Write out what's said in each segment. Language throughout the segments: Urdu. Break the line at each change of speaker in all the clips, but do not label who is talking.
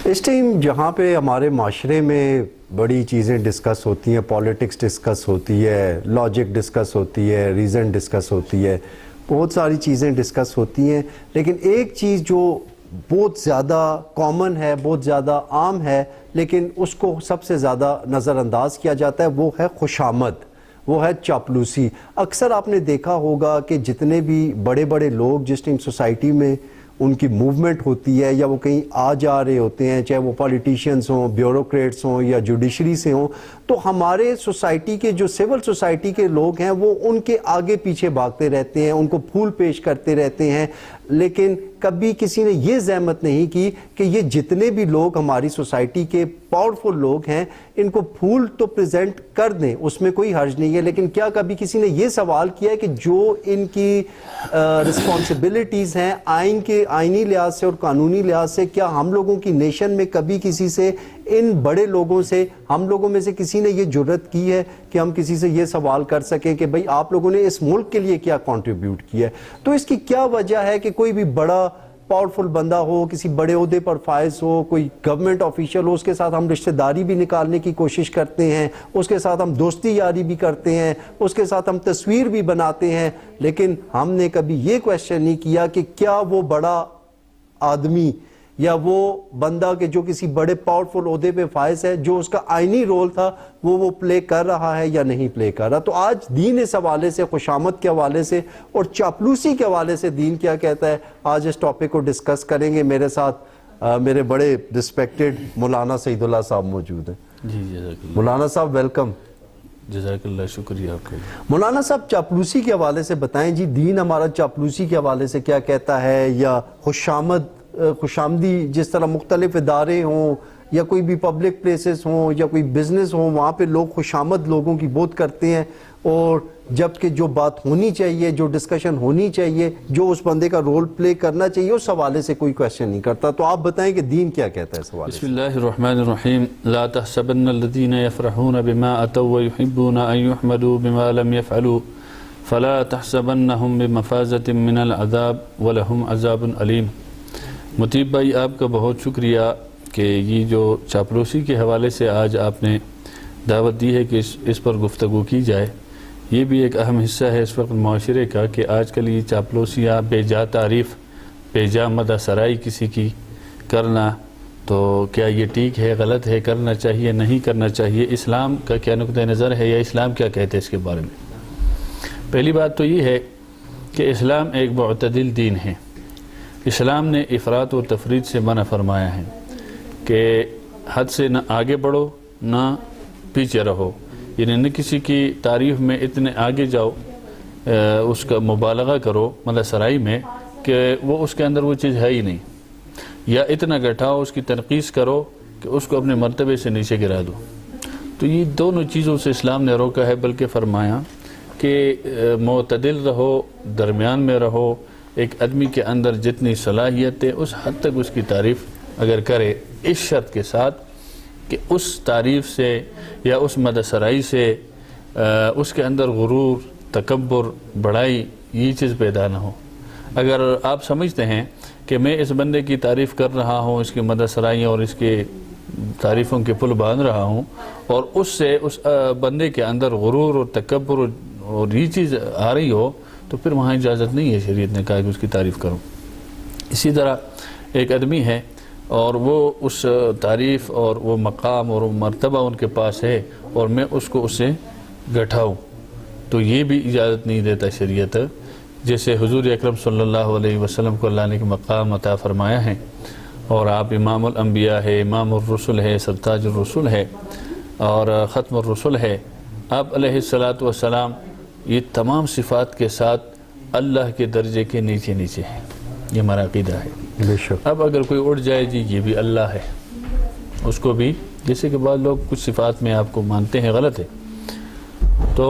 اس ٹائم جہاں پہ ہمارے معاشرے میں بڑی چیزیں ڈسکس ہوتی ہیں، پولیٹکس ڈسکس ہوتی ہے، لاجک ڈسکس ہوتی ہے، ریزن ڈسکس ہوتی ہے، بہت ساری چیزیں ڈسکس ہوتی ہیں، لیکن ایک چیز جو بہت زیادہ کامن ہے، بہت زیادہ عام ہے، لیکن اس کو سب سے زیادہ نظر انداز کیا جاتا ہے، وہ ہے خوشامد، وہ ہے چاپلوسی۔ اکثر آپ نے دیکھا ہوگا کہ جتنے بھی بڑے بڑے لوگ جس ٹائم سوسائٹی میں ان کی موومنٹ ہوتی ہے یا وہ کہیں آ جا رہے ہوتے ہیں، چاہے وہ پولیٹیشینز ہوں، بیوروکریٹس ہوں یا جوڈیشری سے ہوں، تو ہمارے سوسائٹی کے جو سول سوسائٹی کے لوگ ہیں وہ ان کے آگے پیچھے بھاگتے رہتے ہیں، ان کو پھول پیش کرتے رہتے ہیں، لیکن کبھی کسی نے یہ زحمت نہیں کی کہ یہ جتنے بھی لوگ ہماری سوسائٹی کے پاورفل لوگ ہیں ان کو پھول تو پریزنٹ کر دیں، اس میں کوئی حرج نہیں ہے، لیکن کیا کبھی کسی نے یہ سوال کیا ہے کہ جو ان کی رسپانسبلٹیز ہیں آئینی لحاظ سے اور قانونی لحاظ سے، کیا ہم لوگوں کی نیشن میں کبھی کسی سے، ان بڑے لوگوں سے، ہم لوگوں میں سے کسی نے یہ جرت کی ہے کہ ہم کسی سے یہ سوال کر سکیں کہ بھئی آپ لوگوں نے اس ملک کے لیے کیا کنٹریبیوٹ کیا ہے؟ تو اس کی کیا وجہ ہے کہ کوئی بھی بڑا پاورفل بندہ ہو، کسی بڑے عہدے پر فائز ہو، کوئی گورنمنٹ آفیشل ہو، اس کے ساتھ ہم رشتہ داری بھی نکالنے کی کوشش کرتے ہیں، اس کے ساتھ ہم دوستی یاری بھی کرتے ہیں، اس کے ساتھ ہم تصویر بھی بناتے ہیں، لیکن ہم نے کبھی یہ کویسچن نہیں کیا کہ کیا وہ بڑا آدمی یا وہ بندہ کہ جو کسی بڑے پاورفل عہدے پہ فائز ہے، جو اس کا آئینی رول تھا وہ پلے کر رہا ہے یا نہیں پلے کر رہا۔ تو آج دین اس حوالے سے، خوشامد کے حوالے سے اور چاپلوسی کے حوالے سے دین کیا کہتا ہے، آج اس ٹاپک کو ڈسکس کریں گے۔ میرے ساتھ میرے بڑے رسپیکٹڈ مولانا سعید اللہ صاحب موجود ہیں۔
جی جزاک اللہ۔
مولانا صاحب ویلکم۔
جزاک اللہ، شکریہ آپ کا۔
مولانا صاحب چاپلوسی کے حوالے سے بتائیں جی، دین ہمارا چاپلوسی کے حوالے سے کیا کہتا ہے، یا خوشامدی جس طرح مختلف ادارے ہوں یا کوئی بھی پبلک پلیسز ہوں یا کوئی بزنس ہوں، وہاں پہ لوگ خوشامد لوگوں کی بہت کرتے ہیں، اور جبکہ جو بات ہونی چاہیے، جو ڈسکشن ہونی چاہیے، جو اس بندے کا رول پلے کرنا چاہیے، اس حوالے سے کوئی کویسچن نہیں کرتا۔ تو آپ بتائیں کہ دین کیا کہتا ہے اس حوالے سے؟
بسم اللہ الرحمن الرحیم۔ لا تحسبن الذین یفرحون بما اتوا ویحبون ان یحمدوا بما لم یفعلوا فلا تحسبنہم بمفازۃ من العذاب ولہم عذاب علیم۔ مطیب بھائی، آپ کا بہت شکریہ کہ یہ جو چاپلوسی کے حوالے سے آج آپ نے دعوت دی ہے کہ اس پر گفتگو کی جائے۔ یہ بھی ایک اہم حصہ ہے اس وقت معاشرے کا کہ آج کل یہ چاپلوسیاں، بے جا تعریف، بے جا مدح سرائی کسی کی کرنا، تو کیا یہ ٹھیک ہے، غلط ہے، کرنا چاہیے، نہیں کرنا چاہیے؟ اسلام کا کیا نقطہ نظر ہے یا اسلام کیا کہتے ہیں اس کے بارے میں؟ پہلی بات تو یہ ہے کہ اسلام ایک معتدل دین ہے۔ اسلام نے افراط و تفرید سے منع فرمایا ہے کہ حد سے نہ آگے بڑھو نہ پیچھے رہو، یعنی نہ کسی کی تعریف میں اتنے آگے جاؤ، اس کا مبالغہ کرو مدح سرائی میں کہ وہ اس کے اندر وہ چیز ہے ہی نہیں، یا اتنا گھٹاؤ، اس کی تنقیص کرو کہ اس کو اپنے مرتبے سے نیچے گرا دو۔ تو یہ دونوں چیزوں سے اسلام نے روکا ہے، بلکہ فرمایا کہ معتدل رہو، درمیان میں رہو، ایک آدمی کے اندر جتنی صلاحیت ہے اس حد تک اس کی تعریف اگر کرے، اس شرط کے ساتھ کہ اس تعریف سے یا اس مدح سرائی سے اس کے اندر غرور، تکبر، بڑائی یہ چیز پیدا نہ ہو۔ اگر آپ سمجھتے ہیں کہ میں اس بندے کی تعریف کر رہا ہوں، اس کی مدح سرائیاں اور اس کی تعریفوں کے پل باندھ رہا ہوں، اور اس سے اس بندے کے اندر غرور اور تکبر اور یہ چیز آ رہی ہو، تو پھر وہاں اجازت نہیں ہے، شریعت نے کہا کہ اس کی تعریف کرو۔ اسی طرح ایک آدمی ہے اور وہ اس تعریف اور وہ مقام اور وہ مرتبہ ان کے پاس ہے اور میں اس کو اس سے گھٹاؤں، تو یہ بھی اجازت نہیں دیتا شریعت۔ جیسے حضور اکرم صلی اللہ علیہ وسلم کو اللہ نے مقام عطا فرمایا ہے، اور آپ امام الانبیاء ہے، امام الرسل ہے، سرتاج الرسل ہے اور ختم الرسل ہے۔ آپ علیہ السلام یہ تمام صفات کے ساتھ اللہ کے درجے کے نیچے نیچے ہیں، یہ ہمارا عقیدہ ہے۔
بے شک۔
اب اگر کوئی اٹھ جائے جی یہ بھی اللہ ہے، اس کو بھی، جیسے کہ بعض لوگ کچھ صفات میں آپ کو مانتے ہیں غلط ہے، تو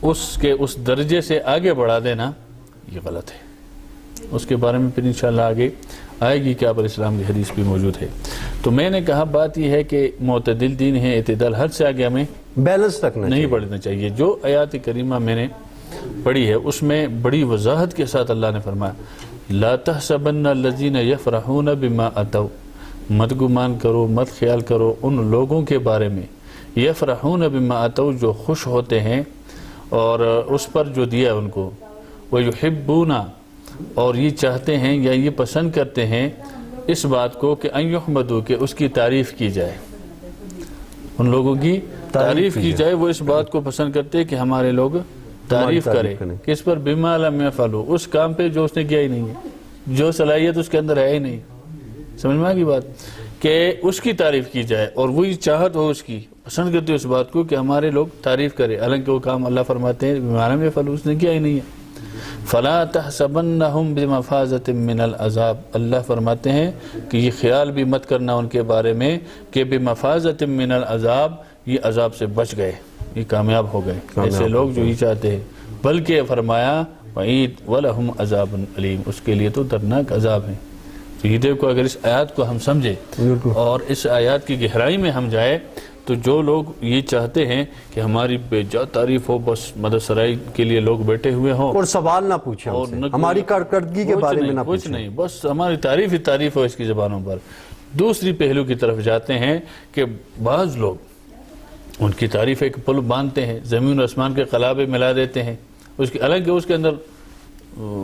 اس کے اس درجے سے آگے بڑھا دینا یہ غلط ہے۔ اس کے بارے میں پھر انشاءاللہ آگے آئے گی کہ آپ اسلام کی حدیث بھی موجود ہے۔ تو میں نے کہا بات یہ ہے کہ معتدل دین ہے، اعتدال، حد سے آگے ہمیں
بیلنس رکھنا
نہیں بڑھنا چاہیے۔ جو آیات کریمہ میں نے پڑھی ہے اس میں بڑی وضاحت کے ساتھ اللہ نے فرمایا لا تحسبن الذین یفرحون بما اتوا، مت گمان کرو، مت خیال کرو ان لوگوں کے بارے میں یفرحون بما اتوا، جو خوش ہوتے ہیں اور اس پر جو دیا ان کو، ویحبون، اور یہ چاہتے ہیں یا یہ پسند کرتے ہیں اس بات کو کہ ان یحمدوا، کہ اس کی تعریف کی جائے، ان لوگوں کی تعریف کی جائے، وہ اس بات کو پسند کرتے ہیں کہ ہمارے لوگ تعریف کریں، کس پر؟ بما لم یفعلوا، اس کام پہ جو اس نے کیا ہی نہیں ہے، جو صلاحیت اس کے اندر ہے ہی نہیں۔ سمجھ میں آ گئی بات؟ کہ اس کی تعریف کی جائے اور وہی چاہت ہو اس کی، پسند کرتے اس بات کو کہ ہمارے لوگ تعریف کریں، حالانکہ وہ کام اللہ فرماتے ہیں بما لم یفعلوا، اس نے کیا ہی نہیں ہے۔ فلا تحسبنہم بمفازۃ من العذاب، اللہ فرماتے ہیں کہ یہ خیال بھی مت کرنا ان کے بارے میں کہ بمفازۃ من العذاب، یہ عذاب سے بچ گئے، یہ کامیاب ہو گئے، ایسے لوگ جو ہی چاہتے ہیں، بلکہ فرمایا وعید ولہم عذاب علیم، اس کے لیے تو دردناک عذاب ہے۔ تو یہ دیکھو، اگر اس آیات کو ہم سمجھے اور اس آیات کی گہرائی میں ہم جائے تو جو لوگ یہ چاہتے ہیں کہ ہماری بے جا تعریف ہو، بس مدد سرائی کے لیے لوگ بیٹھے ہوئے ہوں
اور سوال نہ پوچھیں ہم سے، ہماری کارکردگی کے بارے میں نہ
کچھ
پوچھیں،
نہیں، بس ہماری تعریف ہی تعریف ہو اس کی زبانوں پر۔ دوسری پہلو کی طرف جاتے ہیں کہ بعض لوگ ان کی تعریف ایک پل باندھتے ہیں، زمین و آسمان کے قلابے ملا دیتے ہیں، اس کی الگ اس کے اندر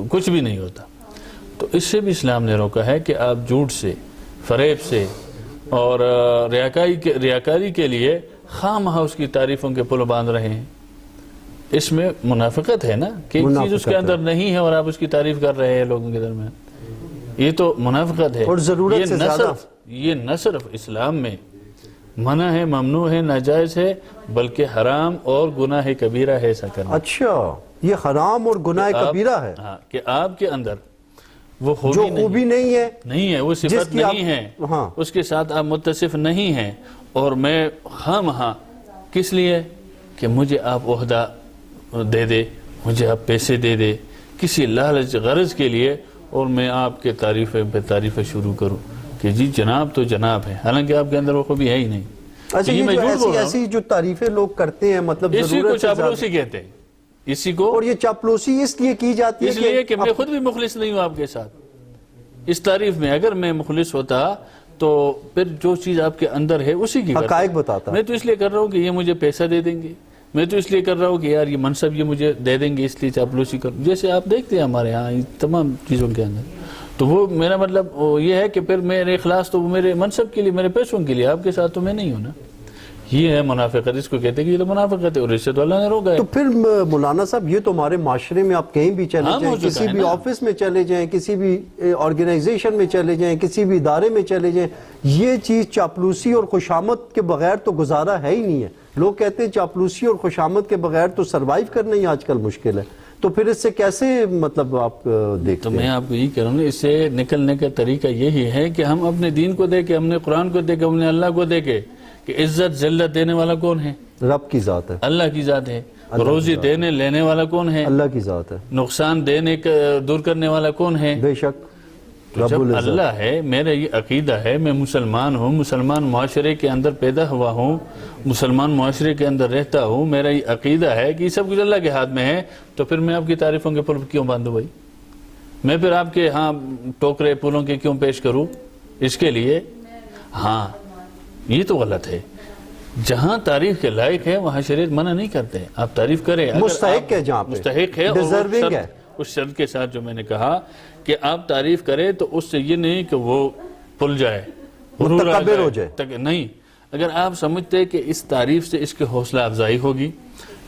کچھ بھی نہیں ہوتا۔ تو اس سے بھی اسلام نے روکا ہے کہ آپ جھوٹ سے، فریب سے اور ریاکاری کے لیے خواہ مخواہ اس کی تعریفوں کے پل باندھ رہے ہیں۔ اس میں منافقت ہے نا، کہ ایک چیز اس کے اندر نہیں ہے اور آپ اس کی تعریف کر رہے ہیں لوگوں کے درمیان، یہ تو منافقت ہے۔
اور ضرورت سے زیادہ
یہ نہ صرف اسلام میں منع ہے، ممنوع ہے، ناجائز ہے، بلکہ حرام اور گناہ کبیرہ ہے ایسا کرنا۔
اچھا، یہ حرام اور گناہ کبیرہ ہے،
ہاں، کہ آپ کے اندر وہ
جو خوبی نہیں ہے،
وہ صفت نہیں ہے،
ہاں،
اس کے ساتھ آپ متصف نہیں ہیں، اور میں خواہ مخواہ کس لیے کہ مجھے آپ عہدہ دے دے، مجھے آپ پیسے دے دے، کسی لالچ غرض کے لیے، اور میں آپ کے تعریفیں شروع کروں کہ جی جناب تو جناب ہے، حالانکہ آپ کے اندر وہ خوبی ہے ہی نہیں۔
اچھا، یہ ایسی جو تعریفیں لوگ کرتے ہیں، مطلب
اسی کو
ضرورت سے
چاپلوسی کہتے ہیں، اسی کو،
اور یہ چاپلوسی اس لیے کی جاتی ہے
اس لیے کہ میں خود بھی مخلص نہیں ہوں آپ کے ساتھ اس تعریف میں۔ اگر میں مخلص ہوتا تو پھر جو چیز آپ کے اندر ہے اسی کی
حقائق بتاتا،
میں تو اس لیے کر رہا ہوں کہ یہ مجھے پیسہ دے دیں گے، میں تو اس لیے کر رہا ہوں کہ یار یہ منصب یہ مجھے دے دیں گے، اس لیے چاپلوسی کروں، جیسے آپ دیکھتے ہیں ہمارے ہاں تمام چیزوں کے اندر۔ تو وہ میرا مطلب یہ ہے کہ پھر میرے اخلاص تو وہ میرے منصب کے لیے، میرے پیسوں کے لیے، آپ کے ساتھ تو میں نہیں ہوں نا۔ یہ ہے منافقت، اس کو کہتے ہیں کہ یہ تو منافقت ہے، اور اس سے تو اللہ نے روکا ہے۔
تو پھر مولانا صاحب، یہ تو ہمارے معاشرے میں آپ کہیں بھی چلے جائیں، کسی بھی آفس میں چلے جائیں، کسی بھی آرگنائزیشن میں چلے جائیں، کسی بھی ادارے میں چلے جائیں، یہ چیز چاپلوسی اور خوشامد کے بغیر تو گزارا ہے ہی نہیں ہے۔ لوگ کہتے ہیں چاپلوسی اور خوشامد کے بغیر تو سروائیو کرنا ہی آج کل مشکل ہے، تو پھر اس سے کیسے مطلب آپ دیکھتے
تو
ہیں؟
میں آپ کو یہی کہہ رہا ہوں، اس سے نکلنے کا طریقہ یہی ہے کہ ہم اپنے دین کو دیکھیں، ہم نے قرآن کو دیکھیں، ہم نے اللہ کو دیکھیں کہ عزت ذلت دینے والا کون ہے؟
رب کی ذات ہے،
اللہ کی ذات ہے۔ روزی دینے لینے والا کون ہے؟
اللہ کی ذات ہے،
نقصان دینے دور کرنے والا کون ہے؟
بے شک رب
جب
العزت۔
اللہ ہے، میرا یہ عقیدہ ہے، میں مسلمان ہوں، مسلمان معاشرے کے اندر پیدا ہوا ہوں، مسلمان معاشرے کے اندر رہتا ہوں، میرا یہ عقیدہ ہے کہ یہ سب کچھ اللہ کے ہاتھ میں ہے، تو پھر میں آپ کی تعریفوں کے پل کیوں باندھوں بھائی؟ میں پھر آپ کے ہاں ٹوکرے پھولوں کے کیوں پیش کروں اس کے لیے؟ ہاں، یہ تو غلط ہے۔ جہاں تعریف کے لائق ہے وہاں شریعت منع نہیں کرتے، آپ تعریف کریں،
مستحق ہے، جہاں پہ
مستحق ہے،
ڈیزرونگ ہے،
اس شرط کے ساتھ جو میں نے کہا کہ آپ تعریف کریں تو اس سے یہ نہیں کہ وہ پھل جائے،
متکبر ہو جائے،
نہیں۔ اگر آپ سمجھتے کہ اس تعریف سے اس کی حوصلہ افزائی ہوگی،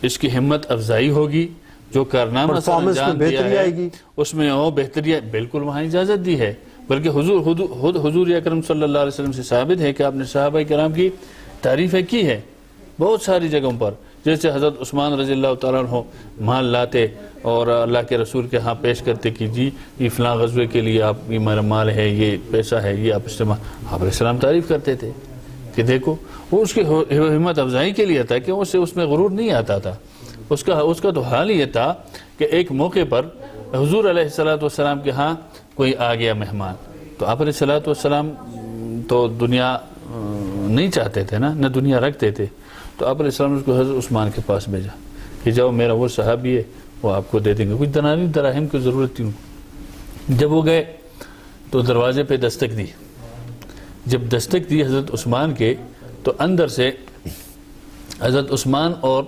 اس کی ہمت افزائی ہوگی، جو کارنامہ سر انجام دیا ہے اس میں اور بہتری ہے، بالکل وہاں اجازت دی ہے۔ بلکہ حضور اکرم صلی اللہ علیہ وسلم سے ثابت ہے کہ آپ نے صحابہ کرام کی تعریفیں کی ہے بہت ساری جگہوں پر، جیسے حضرت عثمان رضی اللہ تعالیٰ عنہ مال لاتے اور اللہ کے رسول کے ہاں پیش کرتے کہ جی یہ فلاں غزوے کے لیے آپ، یہ میرا مال ہے، یہ پیسہ ہے، یہ آپ استعمال، آپ علیہ السلام تعریف کرتے تھے کہ دیکھو، وہ اس کی ہمت افزائی کے لیے تھا کہ اس میں غرور نہیں آتا تھا۔ اس کا تو حال یہ تھا کہ ایک موقع پر حضور علیہ السلام کے ہاں کوئی آ گیا مہمان، تو آپ علیہ السلام تو دنیا نہیں چاہتے تھے نا، نہ دنیا رکھتے تھے، تو آپ علیہ السلام نے اس کو حضرت عثمان کے پاس بھیجا کہ جاؤ، میرا وہ صحابی ہے، وہ آپ کو دے دیں گے، کچھ دراہم کی ضرورت تھی۔ جب وہ گئے تو دروازے پہ دستک دی، جب دستک دی حضرت عثمان کے تو اندر سے حضرت عثمان اور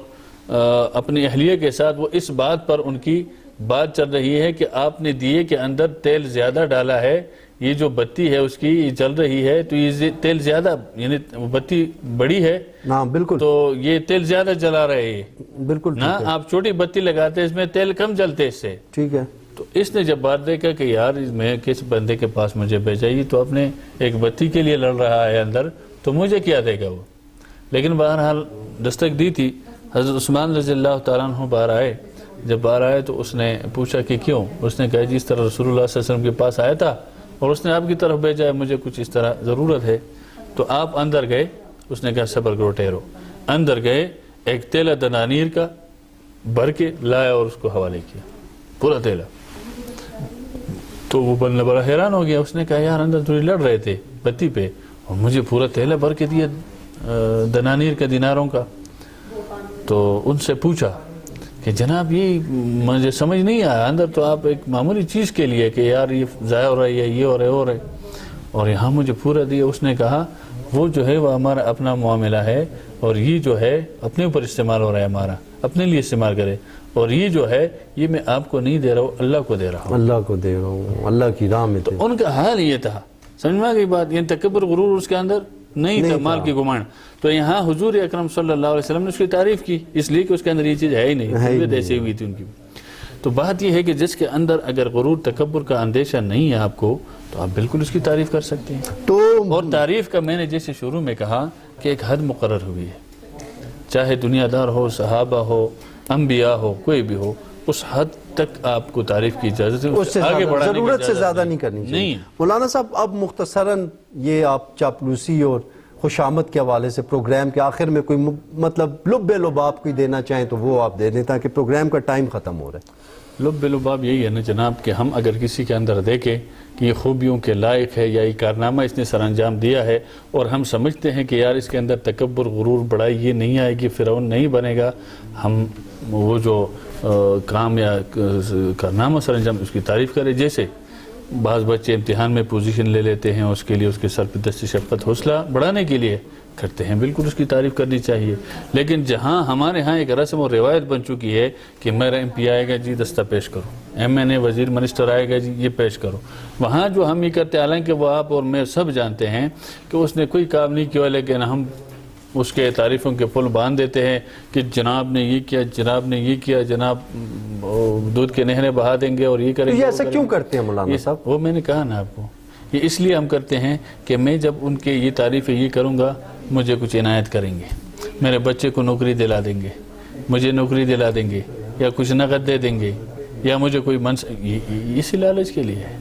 اپنی اہلیہ کے ساتھ وہ اس بات پر ان کی بات چل رہی ہے کہ آپ نے دیے کے اندر تیل زیادہ ڈالا ہے، یہ جو بتی ہے اس کی یہ جل رہی ہے تو یہ تیل زیادہ، یعنی بتی بڑی ہے
ہاں بالکل،
تو یہ تیل زیادہ جلا رہے ہیں،
بالکل
نا آپ چھوٹی بتی لگاتے اس میں تیل کم جلتے اس سے.
ٹھیک ہے.
تو اس نے جب بات دیکھا کہ یار میں کس بندے کے پاس مجھے بھیجا، یہ تو اپنے ایک بتی کے لیے لڑ رہا ہے اندر، تو مجھے کیا دے گا وہ. لیکن بہرحال دستک دی تھی. حضرت عثمان رضی اللہ تعالیٰ عنہ باہر آئے. جب باہر آئے تو اس نے پوچھا کہ کیوں. اس نے کہا جی اس طرح رسول اللہ صلی اللہ علیہ وسلم کے پاس آیا تھا اور اس نے آپ کی طرف بھیجا ہے، مجھے کچھ اس طرح ضرورت ہے. تو آپ اندر گئے. اس نے کہا صبر کرو ٹھہرو. اندر گئے، ایک تیلہ دنانیر کا بھر کے لایا اور اس کو حوالے کیا، پورا تیلہ. تو وہ بندہ بڑا حیران ہو گیا. اس نے کہا یار اندر تھوڑی لڑ رہے تھے بتی پہ اور مجھے پورا تیلہ بھر کے دیا دنانیر کا، دیناروں کا. تو ان سے پوچھا کہ جناب یہ مجھے سمجھ نہیں آیا، اندر تو آپ ایک معمولی چیز کے لیے کہ یار یہ ضائع ہو رہی ہے، یہ ہو رہا ہے اور یہاں مجھے پورا دیا. اس نے کہا وہ جو ہے وہ ہمارا اپنا معاملہ ہے اور یہ جو ہے اپنے اوپر استعمال ہو رہا ہے، ہمارا اپنے لیے استعمال کرے، اور یہ جو ہے یہ میں آپ کو نہیں دے رہا ہوں، اللہ کو دے رہا ہوں،
اللہ کو دے رہا ہوں، اللہ کی راہ میں.
تو ان کا حال یہ تھا. سمجھ میں آ گئی بات؟ یہ تکبر غرور اس کے اندر نہیں تھا، مال کی گمان. تو یہاں حضور اکرم صلی اللہ علیہ وسلم نے اس کی تعریف کی، اس لیے کہ اس کے اندر یہ چیز ہے ہی نہیں، ایسے ہوئی تھی ان کی. تو بات یہ ہے کہ جس کے اندر اگر غرور تکبر کا اندیشہ نہیں ہے آپ کو تو آپ بالکل اس کی تعریف کر سکتے ہیں.
تو
اور تعریف کا میں نے جیسے شروع میں کہا کہ ایک حد مقرر ہوئی ہے، چاہے دنیا دار ہو، صحابہ ہو، انبیاء ہو، کوئی بھی ہو، اس حد تک آپ کو تعریف کی اجازت ہے،
اس سے
آگے
زیادہ
بڑھانے کی
ضرورت سے
اجازت
زیادہ نہیں کرنی چاہیے.
نہیں.
مولانا صاحب اب مختصراً یہ آپ چاپلوسی اور خوشامد کے حوالے سے پروگرام کے آخر میں کوئی مطلب لب لباب کوئی دینا چاہیں تو وہ آپ دے دیں تاکہ پروگرام کا ٹائم ختم ہو رہا ہے.
لب لباب یہی ہے نا جناب کہ ہم اگر کسی کے اندر دیکھیں کہ یہ خوبیوں کے لائق ہے یا یہ کارنامہ اس نے سر انجام دیا ہے اور ہم سمجھتے ہیں کہ یار اس کے اندر تکبر غرور بڑائی یہ نہیں آئے گی، فرعون نہیں بنے گا، ہم وہ جو کام یا کارنامہ سر انجام اس کی تعریف کریں. جیسے بعض بچے امتحان میں پوزیشن لے لیتے ہیں، اس کے لیے اس کے سر پہ دست شفقت حوصلہ بڑھانے کے لیے کرتے ہیں، بالکل اس کی تعریف کرنی چاہیے. لیکن جہاں ہمارے ہاں ایک رسم اور روایت بن چکی ہے کہ میرا ایم پی آئے گا جی دستہ پیش کرو، ایم این اے وزیر منسٹر آئے گا جی یہ پیش کرو، وہاں جو ہم یہ کرتے ہیں، حالانکہ وہ آپ اور میں سب جانتے ہیں کہ اس نے کوئی کام نہیں کیا، لیکن ہم اس کے تعریفوں کے پل باندھ دیتے ہیں کہ جناب نے یہ کیا، جناب نے یہ کیا، جناب دودھ کے نہریں بہا دیں گے اور یہ کریں گے.
یہ ایسا کیوں کرتے ہیں مولانا صاحب؟
وہ میں نے کہا نا آپ کو، یہ اس لیے ہم کرتے ہیں کہ میں جب ان کے یہ تعریفیں یہ کروں گا مجھے کچھ عنایت کریں گے، میرے بچے کو نوکری دلا دیں گے، مجھے نوکری دلا دیں گے، یا کچھ نقد دے دیں گے، یا مجھے کوئی اسی لالچ کے لیے ہے.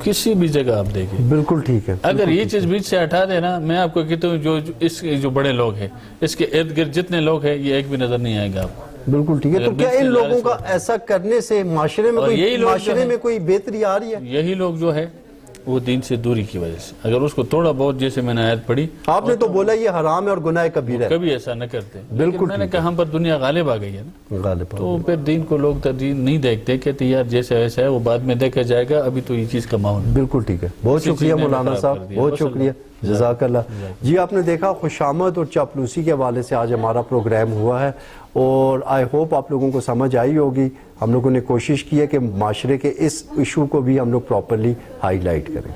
کسی بھی جگہ آپ دیکھیں.
بالکل ٹھیک ہے.
اگر یہ چیز بیچ سے ہٹا دینا، میں آپ کو کہتا ہوں جو بڑے لوگ ہیں اس کے ارد گرد جتنے لوگ ہیں یہ ایک بھی نظر نہیں آئے گا آپ کو.
بالکل ٹھیک ہے. تو کیا ان لوگوں کا ایسا کرنے سے معاشرے میں کوئی بہتری آ رہی ہے؟
یہی لوگ جو ہے وہ دین سے دوری کی وجہ سے، اگر اس کو تھوڑا بہت، جیسے میں نے آیت پڑھی،
آپ نے تو بولا یہ حرام ہے اور گناہ کبیرہ ہے،
کبھی ایسا نہ کرتے.
بالکل
میں نے کہا ہم پر دنیا غالب آ گئی ہے نا،
غالب.
تو پھر دین کو لوگ ترجیح نہیں دیکھتے، کہتے یار جیسے ایسا ہے وہ بعد میں دیکھا جائے گا، ابھی تو یہ چیز کا ماحول.
بالکل ٹھیک ہے. بہت شکریہ مولانا صاحب، بہت شکریہ، جزاک اللہ. جی آپ نے دیکھا خوشامد اور چاپلوسی کے حوالے سے آج ہمارا پروگرام ہوا ہے اور آئی ہوپ آپ لوگوں کو سمجھ آئی ہوگی. ہم لوگوں نے کوشش کی ہے کہ معاشرے کے اس ایشو کو بھی ہم لوگ پراپرلی ہائی لائٹ کریں.